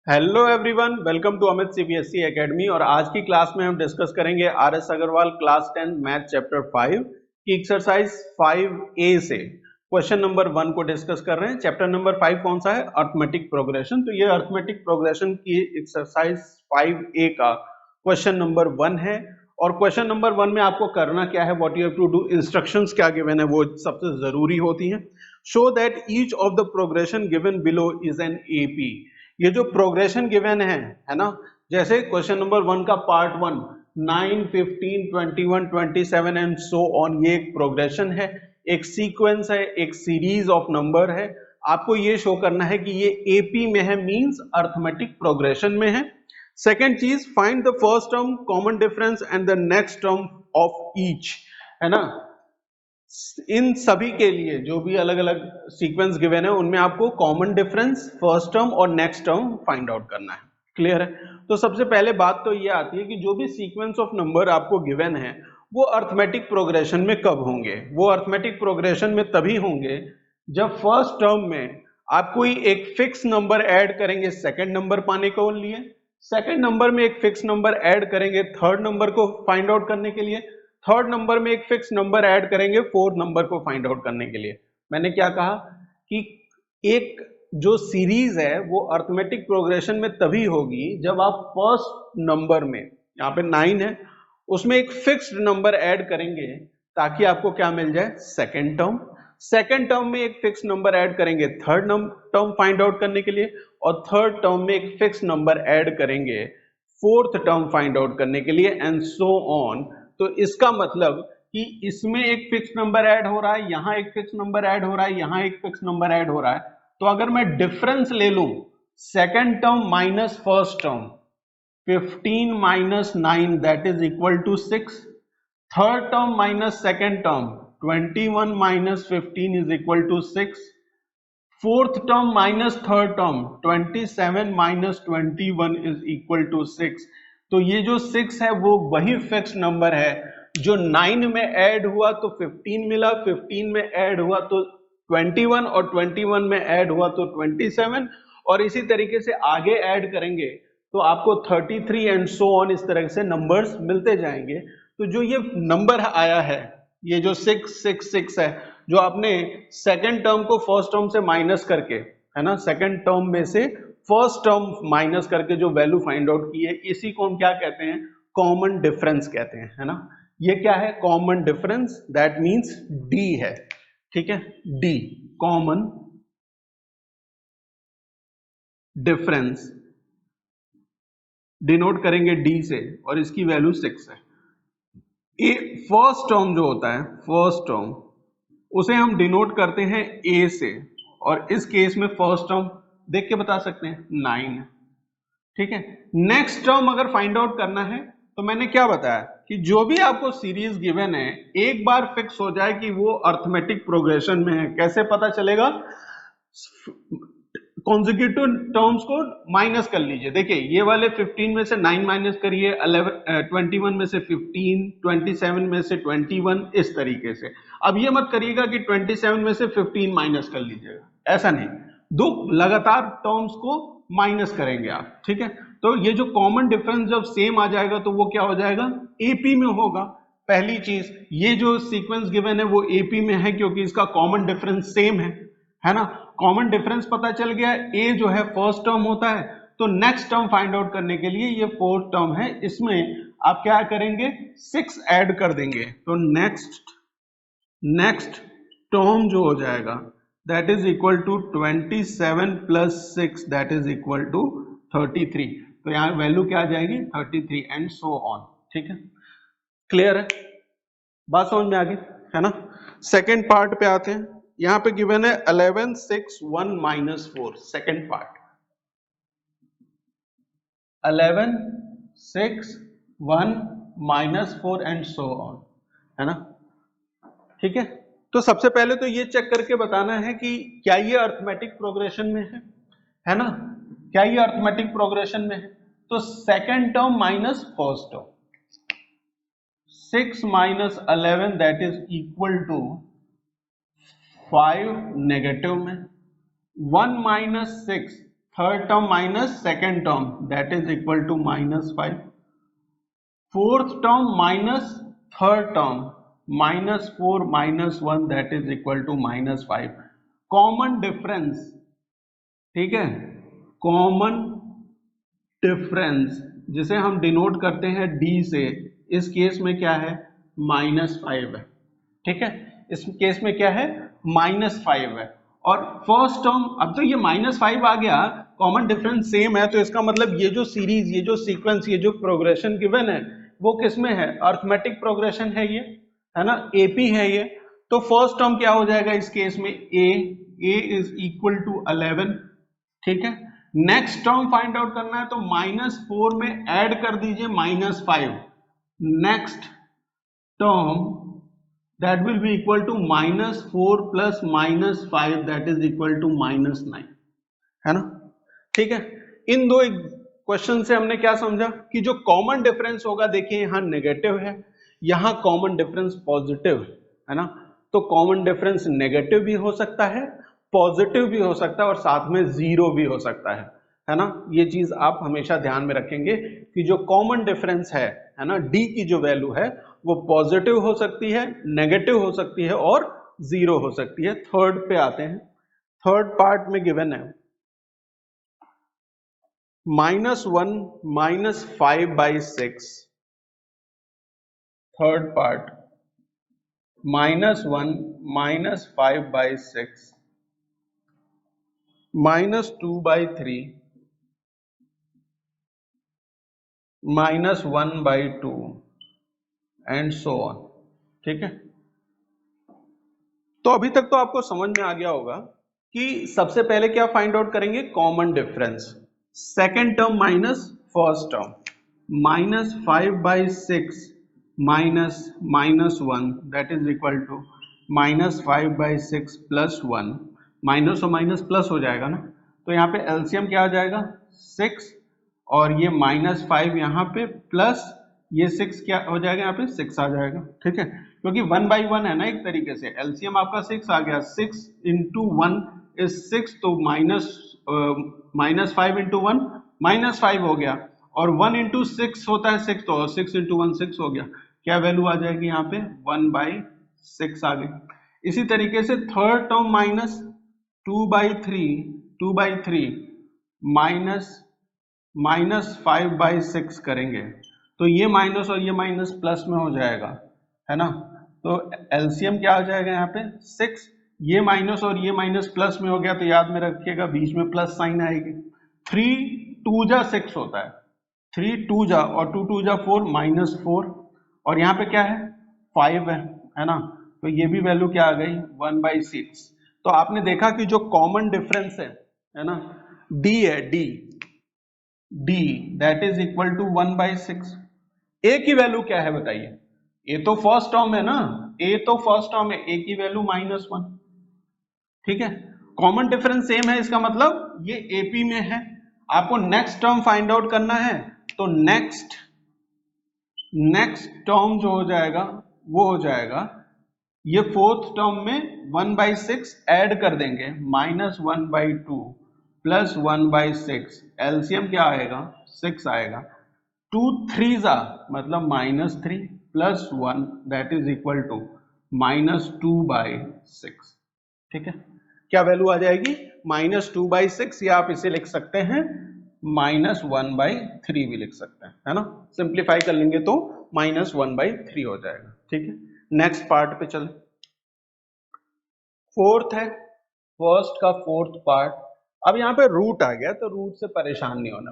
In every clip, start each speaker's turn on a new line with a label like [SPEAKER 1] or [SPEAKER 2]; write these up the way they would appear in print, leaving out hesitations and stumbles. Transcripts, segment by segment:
[SPEAKER 1] Hello everyone, welcome to Amit CBSE academy. और आज की क्लास में हम डिस्कस करेंगे RS Agarwal class 10 math chapter 5 की एक्सरसाइज 5A से क्वेश्चन नंबर 1 को डिस्कस कर रहे हैं। चैप्टर नंबर 5 कौन सा है? Arithmetic progression. तो ये अर्थमेटिक प्रोग्रेशन की एक्सरसाइज 5A का क्वेश्चन नंबर 1 है। और क्वेश्चन नंबर 1 में आपको करना क्या है, what you have to do, instructions क्या गिवन है वो सबसे जरूरी होती हैं। Show that each of the progression given below is an AP. ये जो प्रोग्रेशन गिवन है ना, जैसे क्वेश्चन नंबर 1 का पार्ट 1 9, 15, 21, 27 एंड सो ऑन, ये एक प्रोग्रेशन है, एक सीक्वेंस है, एक सीरीज ऑफ नंबर है। आपको ये शो करना है कि ये एपी में है, मींस अर्थमेटिक प्रोग्रेशन में है। सेकेंड चीज, find the first term, common difference and the next term of each, है ना। इन सभी के लिए जो भी अलग अलग सीक्वेंस गिवन है उनमें आपको कॉमन डिफरेंस, फर्स्ट टर्म और नेक्स्ट टर्म फाइंड आउट करना है। क्लियर है? तो सबसे पहले बात तो ये आती है कि जो भी सीक्वेंस ऑफ नंबर आपको गिवन है वो अर्थमेटिक प्रोग्रेशन में कब होंगे। वो अर्थमेटिक प्रोग्रेशन में तभी होंगे जब फर्स्ट टर्म में आप कोई एक फिक्स नंबर ऐड करेंगे सेकंड नंबर पाने के लिए, सेकंड नंबर में एक फिक्स नंबर ऐड करेंगे थर्ड नंबर को फाइंड आउट करने के लिए, थर्ड नंबर में एक फिक्स नंबर ऐड करेंगे फोर्थ नंबर को फाइंड आउट करने के लिए। मैंने क्या कहा कि एक जो सीरीज है वो अर्थमेटिक प्रोग्रेशन में तभी होगी जब आप फर्स्ट नंबर में, यहाँ पे 9 है, उसमें एक फिक्स्ड नंबर ऐड करेंगे ताकि आपको क्या मिल जाए, सेकेंड टर्म। सेकेंड टर्म में एक फिक्स नंबर ऐड करेंगे थर्ड टर्म फाइंड आउट करने के लिए, और थर्ड टर्म में एक फिक्स नंबर ऐड करेंगे फोर्थ टर्म फाइंड आउट करने के लिए, एंड सो ऑन। तो इसका मतलब कि इसमें एक फिक्स नंबर ऐड हो रहा है, यहां एक फिक्स नंबर ऐड हो रहा है, यहां एक फिक्स नंबर ऐड हो रहा है। तो अगर मैं डिफरेंस ले लूं, second term minus first term, 15 minus 9 that is equal to 6। Third term minus second term, 21 minus 15 is equal to 6। Fourth term minus third term, 27 minus 21 is equal to 6। तो ये जो 6 है वो वही फिक्स नंबर है जो 9 में ऐड हुआ तो 15 मिला, 15 में ऐड हुआ तो 21, और 21 में ऐड हुआ तो 27, और इसी तरीके से आगे ऐड करेंगे तो आपको 33 एंड सो ऑन, इस तरह से नंबर्स मिलते जाएंगे। तो जो ये नंबर आया है, ये जो 666 है, जो आपने सेकेंड टर्म को फर्स्ट टर्म से माइनस करके, है ना, सेकेंड टर्म में से फर्स्ट टर्म माइनस करके जो वैल्यू फाइंड आउट की है, इसी को हम क्या कहते हैं, कॉमन डिफरेंस कहते हैं, है ना। ये क्या है, common difference, that means D है। ठीक है, डी कॉमन डिफरेंस डिनोट करेंगे डी से, और इसकी वैल्यू 6 है। ए फर्स्ट टर्म जो होता है, फर्स्ट टर्म, उसे हम डिनोट करते हैं ए से, और इस केस में फर्स्ट टर्म देख के बता सकते हैं 9। ठीक है, नेक्स्ट टर्म अगर फाइंड आउट करना है तो मैंने क्या बताया कि जो भी आपको सीरीज गिवन है एक बार फिक्स हो जाए कि वो अर्थमेटिक प्रोग्रेशन में है। कैसे पता चलेगा? कॉन्जिक्यूटिव टर्म्स को माइनस कर लीजिए। देखिए, ये वाले 15 में से 9 माइनस करिए, 21 में से 15, 27 में से 21, इस तरीके से। अब ये मत करिएगा कि 27 में से 15 माइनस कर लीजिएगा, ऐसा नहीं, दो लगातार टर्म्स को माइनस करेंगे आप। ठीक है, तो ये जो कॉमन डिफरेंस जब सेम आ जाएगा तो वो क्या हो जाएगा, एपी में होगा। पहली चीज, ये जो सीक्वेंस गिवन है वो एपी में है क्योंकि इसका कॉमन डिफरेंस सेम है ना। कॉमन डिफरेंस पता चल गया, ए जो है फर्स्ट टर्म होता है, तो नेक्स्ट टर्म फाइंड आउट करने के लिए ये फोर्थ टर्म है, इसमें आप क्या करेंगे, 6 ऐड कर देंगे, तो नेक्स्ट टर्म जो हो जाएगा that is equal to 27 plus 6 that is equal to 33। तो यहां वैल्यू क्या आ जाएगी, 33 एंड सो ऑन। ठीक है, क्लियर है, बात समझ में आ गई, है ना। सेकेंड पार्ट पे आते हैं। यहां पे गिवन है 11, 6, 1 minus 4। Second part 11, 6, 1 minus 4 and so on, है ना। ठीक है, तो सबसे पहले तो ये चेक करके बताना है कि क्या ये अर्थमेटिक प्रोग्रेशन में है ना, क्या ये अर्थमेटिक प्रोग्रेशन में है। तो second term minus first term, 6 minus 11 that is equal to 5 negative में, 1 minus 6 third term minus second term that is equal to -5, fourth term minus third term -4 -1 that is equal to -5। Common difference, ठीक है, common difference जिसे हम denote करते हैं D से, इस case में क्या है, -5 है, ठीक है, इस केस में क्या है, -5 है। और फर्स्ट टर्म, अब तो ये -5 आ गया, कॉमन डिफरेंस सेम है, तो इसका मतलब ये जो सीरीज, ये जो सीक्वेंस, ये जो प्रोग्रेशन गिवन है वो किस में है, अर्थमेटिक प्रोग्रेशन है ये, है ना, एपी है ये। तो फर्स्ट टर्म क्या हो जाएगा इस केस में, ए इज इक्वल टू 11, ठीक है। नेक्स्ट टर्म फाइंड आउट करना है तो -4 में ऐड कर दीजिए -5, next term that will be equal to -4 plus -5 that is equal to -9, है ना, ठीक है। इन दो क्वेश्चन से हमने क्या समझा कि जो कॉमन डिफरेंस होगा, देखिए यहाँ नेगेटिव है, यहाँ कॉमन डिफरेंस पॉजिटिव है ना, तो कॉमन डिफरेंस नेगेटिव भी हो सकता है, पॉजिटिव भी हो सकता है और साथ में जीरो भी हो सकता है ना। ये चीज आप हमेशा ध्यान में रखेंगे कि जो कॉमन डिफरेंस है ना, डी की जो वैल्यू है वो पॉजिटिव हो सकती है, नेगेटिव हो सकती है और जीरो हो सकती है। थर्ड पे आते हैं, थर्ड पार्ट में गिवन है -1 -5/6, third part -1 -5/6 -2/3 -1/2 and so on, ठीक है। तो अभी तक तो आपको समझ में आ गया होगा कि सबसे पहले क्या फाइंड आउट करेंगे, common difference, second term minus first term, -5/6 -1 that is equal to -5/6 +1, minus और माइनस प्लस हो जाएगा ना, तो यहाँ पे एलसीएम क्या आ जाएगा, 6, और ये -5 यहाँ पे प्लस ये 6 क्या हो जाएगा, यहाँ पे 6 आ जाएगा, ठीक है, क्योंकि 1/1 है ना, एक तरीके से एलसीएम आपका 6 आ गया, 6 × 1 इज 6, तो -5 × 1 -5 हो गया, और 1 × 6 होता है 6, तो 6 × 1 6 हो गया, क्या वैल्यू आ जाएगी यहाँ पे, 1/6 आ गई। इसी तरीके से थर्ड टर्म माइनस 2/3 -5/6 करेंगे, तो ये माइनस और ये माइनस प्लस में हो जाएगा, है ना, तो एलसीएम क्या आ जाएगा यहाँ पे 6, ये माइनस और ये माइनस प्लस में हो गया, तो याद में रखिएगा बीच में प्लस साइन आएगी। 3 2 जा 6 होता है, 3 2 जा और 2 2 जा 4 -4, और यहाँ पे क्या है 5 है ना, तो ये भी वैल्यू क्या आ गई 1/6। तो आपने देखा कि जो कॉमन डिफरेंस है ना, डी है, D that is equal to 1/6। A की वैल्यू क्या है बताइए, ए तो फर्स्ट टर्म है ना, ए तो फर्स्ट टर्म है, ए की वैल्यू -1, ठीक है, कॉमन डिफरेंस सेम है, इसका मतलब ये एपी में है। आपको नेक्स्ट टर्म फाइंड आउट करना है, तो नेक्स्ट टर्म जो हो जाएगा वो हो जाएगा, ये फोर्थ टर्म में 1/6 ऐड कर देंगे, -1/2 प्लस 1/6, एलसीएम क्या आएगा 6 आएगा, 2 3 जा मतलब -3 plus 1 that is equal to -2/6, ठीक है, क्या वैल्यू आ जाएगी -2/6, या आप इसे लिख सकते हैं -1/3 भी लिख सकते हैं, है ना, सिंप्लीफाई कर लेंगे तो -1/3 हो जाएगा, ठीक है। नेक्स्ट पार्ट पे चले, फोर्थ है, फर्स्ट का फोर्थ पार्ट। अब यहाँ पे रूट आ गया, तो रूट से परेशान नहीं होना,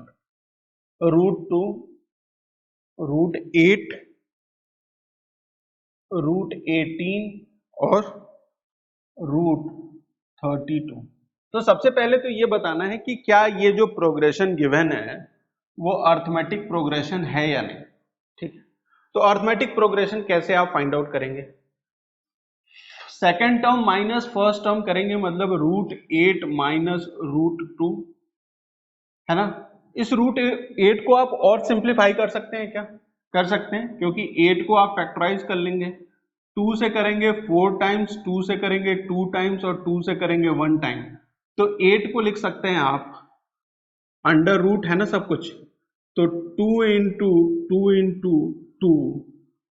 [SPEAKER 1] √2 √8 √18 और √32। तो सबसे पहले तो ये बताना है कि क्या ये जो प्रोग्रेशन गिवन है वो अर्थमेटिक प्रोग्रेशन है या नहीं, ठीक है। तो अर्थमेटिक प्रोग्रेशन कैसे आप फाइंड आउट करेंगे, second term minus first term करेंगे, मतलब √8 माइनस √2, है ना। इस √8 को आप और सिंप्लीफाई कर सकते हैं क्या, कर सकते हैं, क्योंकि 8 को आप फैक्टराइज कर लेंगे, 2 से करेंगे 4 टाइम्स, 2 से करेंगे 2 टाइम्स और 2 से करेंगे 1 टाइम, तो 8 को लिख सकते हैं आप अंडर रूट है ना सब कुछ, तो 2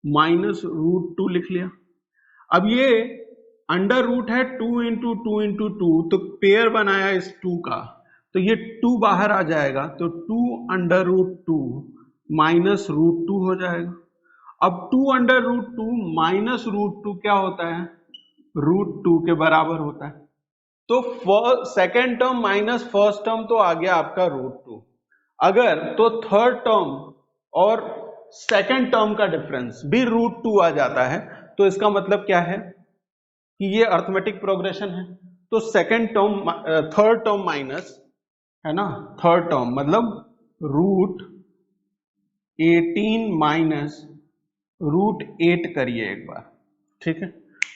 [SPEAKER 1] माइनस रूट 2 लिख लिया। अब ये अंडर रूट है 2 तो पेयर बनाया इस 2 का, तो ये 2 बाहर आ जाएगा, तो 2 अंडर रूट 2 माइनस रूट 2 हो जाएगा। अब 2 अंडर रूट 2 माइनस रूट 2 क्या होता है, रूट 2 के बराबर होता है। तो second term minus first term तो आ गया आपका रूट 2, अगर तो थर्ड टर्म और सेकेंड टर्म का डिफरेंस भी रूट 2 आ जाता है, तो इसका मतलब क्या है कि ये अर्थमेटिक प्रोग्रेशन है। तो second term third term minus है ना, थर्ड टर्म मतलब रूट 18 माइनस रूट 8 करिए एक बार, ठीक है,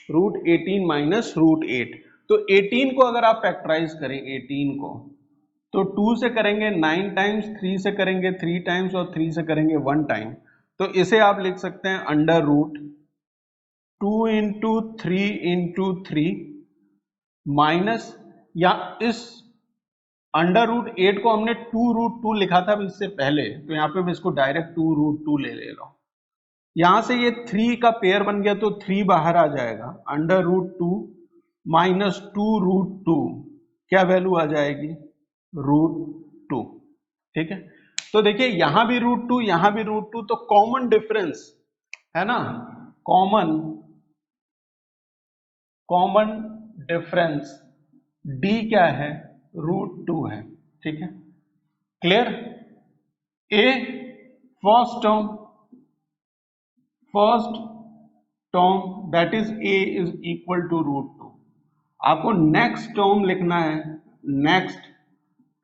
[SPEAKER 1] रूट 18 माइनस रूट 8। तो 18 को अगर आप फैक्टराइज करें 18 को, तो 2 से करेंगे 9 टाइम्स, 3 से करेंगे 3 टाइम्स और 3 से करेंगे 1 टाइम। तो इसे आप लिख सकते हैं under root 2 into 3 into 3 minus, या इस अंडर रूट 8 को हमने 2 रूट 2 लिखा था इससे पहले, तो यहाँ पे मैं इसको डायरेक्ट 2 रूट 2 ले ले रहा हूँ। यहां से ये 3 का पेयर बन गया, तो 3 बाहर आ जाएगा, अंडर रूट 2 माइनस 2 रूट 2, क्या वैल्यू आ जाएगी, रूट 2, ठीक है। तो देखिए यहां भी रूट 2 यहां भी रूट 2, तो कॉमन डिफरेंस है ना, कॉमन डिफरेंस डी क्या है, रूट 2 है, ठीक है, clear. A first term that is A is equal to root 2। आपको नेक्स्ट टर्म लिखना है, नेक्स्ट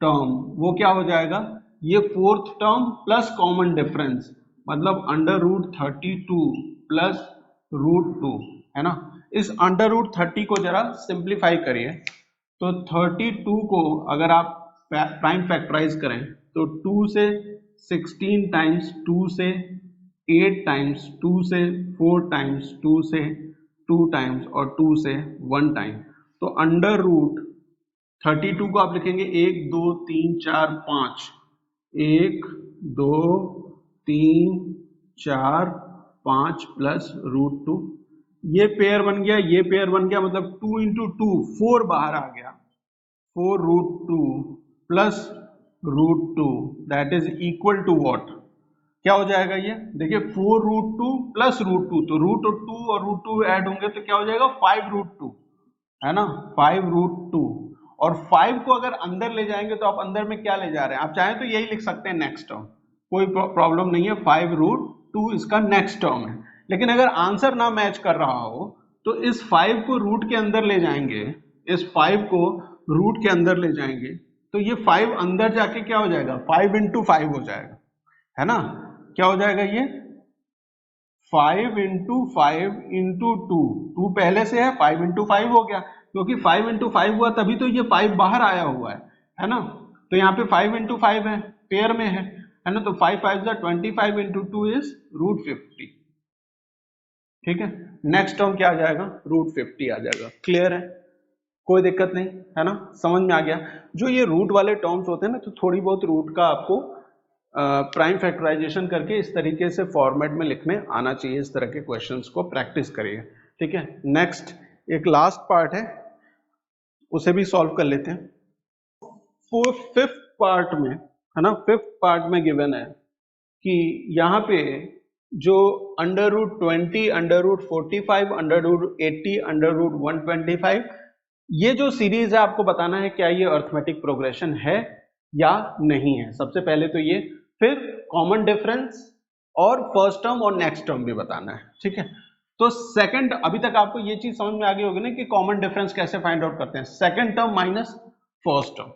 [SPEAKER 1] टर्म वो क्या हो जाएगा, ये fourth term plus common difference, मतलब अंडर रूट 32 प्लस रूट 2, है ना। इस अंडर रूट 30 को जरा सिंप्लीफाई करिए, तो 32 को अगर आप प्राइम फैक्टराइज करें, तो 2 से 16 टाइम्स, 2 से 8 टाइम्स, 2 से 4 टाइम्स, 2 से 2 टाइम्स और 2 से 1 टाइम, तो अंडर रूट 32 को आप लिखेंगे 1 2 3 4 5, 1 2 3 4 5 प्लस रूट 2, ये पेयर बन गया, ये पेयर बन गया, मतलब 2 इंटू 2 4 बाहर आ गया, 4 root 2 plus root 2 that is equal to what, क्या हो जाएगा ये, देखिए 4 रूट 2 प्लस रूट 2, तो रूट 2 और रूट 2 ऐड होंगे तो क्या हो जाएगा 5 रूट 2, है ना, 5 रूट 2। और 5 को अगर अंदर ले जाएंगे तो आप अंदर में क्या ले जा रहे हैं, आप चाहें तो यही लिख सकते हैं नेक्स्ट टर्म, कोई प्रॉब्लम नहीं है, 5 रूट 2 इसका नेक्स्ट टर्म है। लेकिन अगर आंसर ना मैच कर रहा हो तो इस 5 को रूट के अंदर ले जाएंगे, इस 5 को रूट के अंदर ले जाएंगे, तो ये 5 अंदर जाके क्या हो जाएगा, 5 इंटू 5 हो जाएगा, है ना, क्या हो जाएगा ये 5 इंटू 5 इंटू 2, 2 पहले से है, 5 इंटू 5 हो गया, क्योंकि 5 इंटू 5 हुआ तभी तो ये 5 बाहर आया हुआ है ना, तो यहाँ पे 5 इंटू 5 है, पेयर में है ना, तो 5 5 25 इंटू 2 इज रूट 50, ठीक है। नेक्स्ट टर्म क्या आ जाएगा, रूट 50 आ जाएगा, क्लियर है, कोई दिक्कत नहीं, है ना, समझ में आ गया। जो ये रूट वाले टर्म्स होते हैं ना, तो थोड़ी बहुत रूट का आपको प्राइम फैक्टराइजेशन करके इस तरीके से फॉर्मेट में लिखने आना चाहिए, इस तरह के क्वेश्चंस को प्रैक्टिस करिए, ठीक है। नेक्स्ट एक लास्ट पार्ट है, उसे भी सॉल्व कर लेते हैं। फिफ्थ पार्ट में, है ना, फिफ्थ पार्ट में गिवन है कि यहाँ पे जो under root 20, under root 45, under root 80, under root 125, ये जो सीरीज है आपको बताना है क्या ये अर्थमेटिक प्रोग्रेशन है या नहीं है, सबसे पहले तो ये, फिर कॉमन डिफरेंस और फर्स्ट टर्म और नेक्स्ट टर्म भी बताना है, ठीक है। तो सेकंड, अभी तक आपको ये चीज समझ में आ गई होगी ना कि कॉमन डिफरेंस कैसे फाइंड आउट करते हैं, second term minus first term,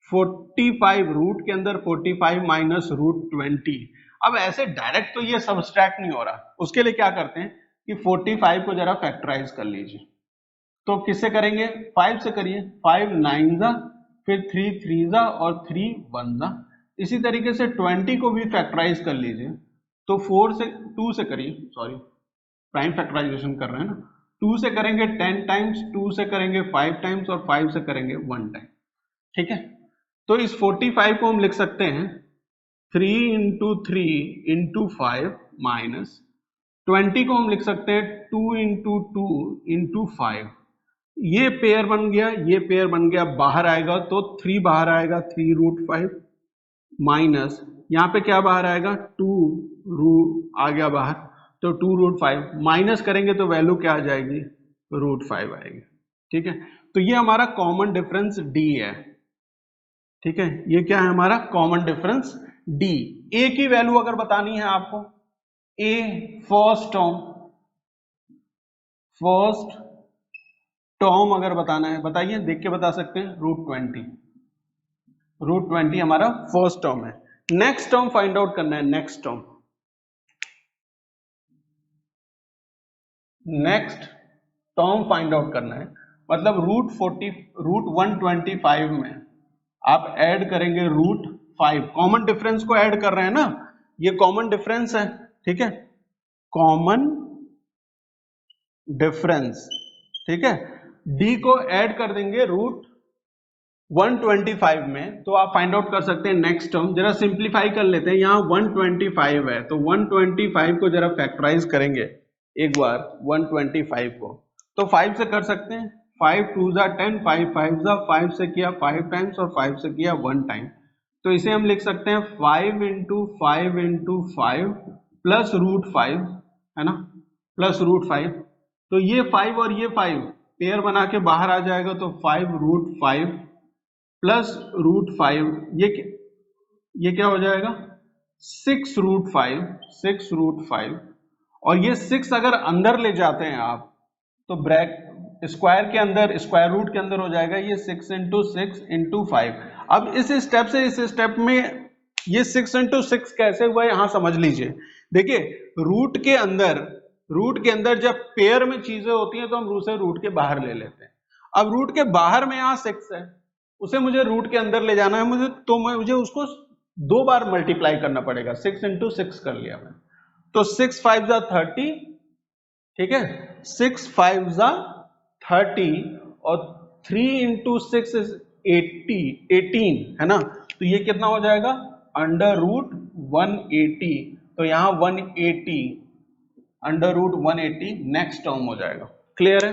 [SPEAKER 1] 45 root के अंदर 45 माइनस रूट 20। अब ऐसे डायरेक्ट तो ये सब्सट्रैक्ट नहीं हो रहा, उसके लिए क्या करते हैं कि 45 को जरा फैक्टराइज कर लीजिए, तो किससे करेंगे, 5 से करिए, 5 9 जा, फिर 3 3 जा और 3 1 जा। इसी तरीके से 20 को भी फैक्टराइज कर लीजिए, तो 4 से 2 से करिए, सॉरी प्राइम फैक्टराइजेशन कर रहे हैं ना, 2 से करेंगे 10 टाइम्स, 2 से करेंगे 5 टाइम्स और 5 से करेंगे 1 टाइम, ठीक है। तो इस 45 को हम लिख सकते हैं 3 इंटू 3 इंटू 5 माइनस 20 को हम लिख सकते हैं 2 इंटू 2 इंटू 5। ये पेयर बन गया, ये पेयर बन गया, बाहर आएगा तो 3 बाहर आएगा, 3 रूट 5 माइनस यहाँ पे क्या बाहर आएगा, 2 रूट आ गया बाहर, तो 2 रूट 5 माइनस करेंगे तो वैल्यू क्या आ जाएगी, रूट 5 आएगी। ठीक है, तो ये हमारा कॉमन डिफरेंस डी है। ठीक है, ये क्या है हमारा कॉमन डिफरेंस डी। ए की वैल्यू अगर बतानी है आपको, ए फर्स्ट टर्म अगर बताना है, बताइए, देख के बता सकते हैं, रूट 20 हमारा फर्स्ट टर्म है। नेक्स्ट टर्म फाइंड आउट करना है, नेक्स्ट टर्म फाइंड आउट करना है, मतलब रूट 125 में आप ऐड करेंगे रूट 5, कॉमन डिफरेंस को ऐड कर रहे हैं ना, ये कॉमन डिफरेंस है। ठीक है, कॉमन डिफरेंस, ठीक है, डी को ऐड कर देंगे रूट 125 में, तो आप फाइंड आउट कर सकते हैं नेक्स्ट टर्म। जरा सिंप्लीफाई कर लेते हैं, यहाँ 125 है तो 125 को जरा फैक्टराइज करेंगे एक बार 125 को, तो 5 से कर सकते हैं, 5 2 जा 10, 5 5 जा 5 से किया 5 टाइम्स और 5 से किया 1 टाइम, तो इसे हम लिख सकते हैं 5 इंटू 5 इंटू 5 प्लस रूट 5, है ना, प्लस रूट 5, तो ये 5 और ये 5 पेयर बना के बाहर आ जाएगा, तो 5 रूट 5 प्लस रूट 5, ये क्या हो जाएगा, 6 रूट 5, और ये 6 अगर अंदर ले जाते हैं आप तो स्क्वायर के अंदर, स्क्वायर रूट के अंदर हो जाएगा ये 6 इंटू 6 इंटू 5। अब इस स्टेप से इस स्टेप में ये 6 इंटू 6 कैसे हुआ यहां समझ लीजिए। देखिए रूट के अंदर जब पेयर में चीजें होती हैं तो हम उसे रूट के बाहर ले लेते हैं। अब रूट के बाहर में यहाँ 6 है, उसे मुझे रूट के अंदर ले जाना है, मुझे उसको 2 बार मल्टीप्लाई करना पड़ेगा, 6 इंटू 6 कर लिया मैं, तो 6 5 जा 30, ठीक है, 6 5 जा 30 और 3 इंटू 6 इज 18, है ना, तो ये कितना हो जाएगा, अंडर रूट 180, तो यहाँ 180 अंडर रूट 180 नेक्स्ट टर्म हो जाएगा। क्लियर है,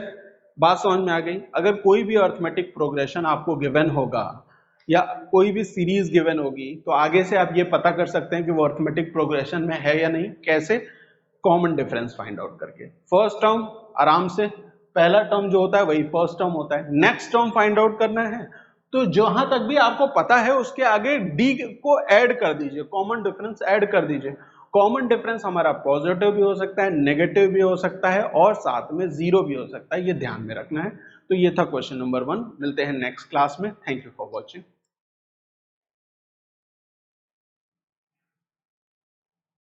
[SPEAKER 1] बात समझ में आ गई। अगर कोई भी अर्थमेटिक प्रोग्रेशन आपको गिवन होगा या कोई भी सीरीज गिवन होगी तो आगे से आप ये पता कर सकते हैं कि वो अर्थमेटिक प्रोग्रेशन में है या नहीं, कैसे, कॉमन डिफरेंस फाइंड आउट करके। फर्स्ट टर्म आराम से, पहला टर्म जो होता है वही फर्स्ट टर्म होता है, नेक्स्ट टर्म फाइंड आउट करना है तो जहां तक भी आपको पता है उसके आगे डी को ऐड कर दीजिए, कॉमन डिफरेंस ऐड कर दीजिए। कॉमन डिफरेंस हमारा पॉजिटिव भी हो सकता है, नेगेटिव भी हो सकता है और साथ में जीरो भी हो सकता है, ये ध्यान में रखना है। तो ये था क्वेश्चन नंबर 1। मिलते हैं नेक्स्ट क्लास में। Thank you for watching.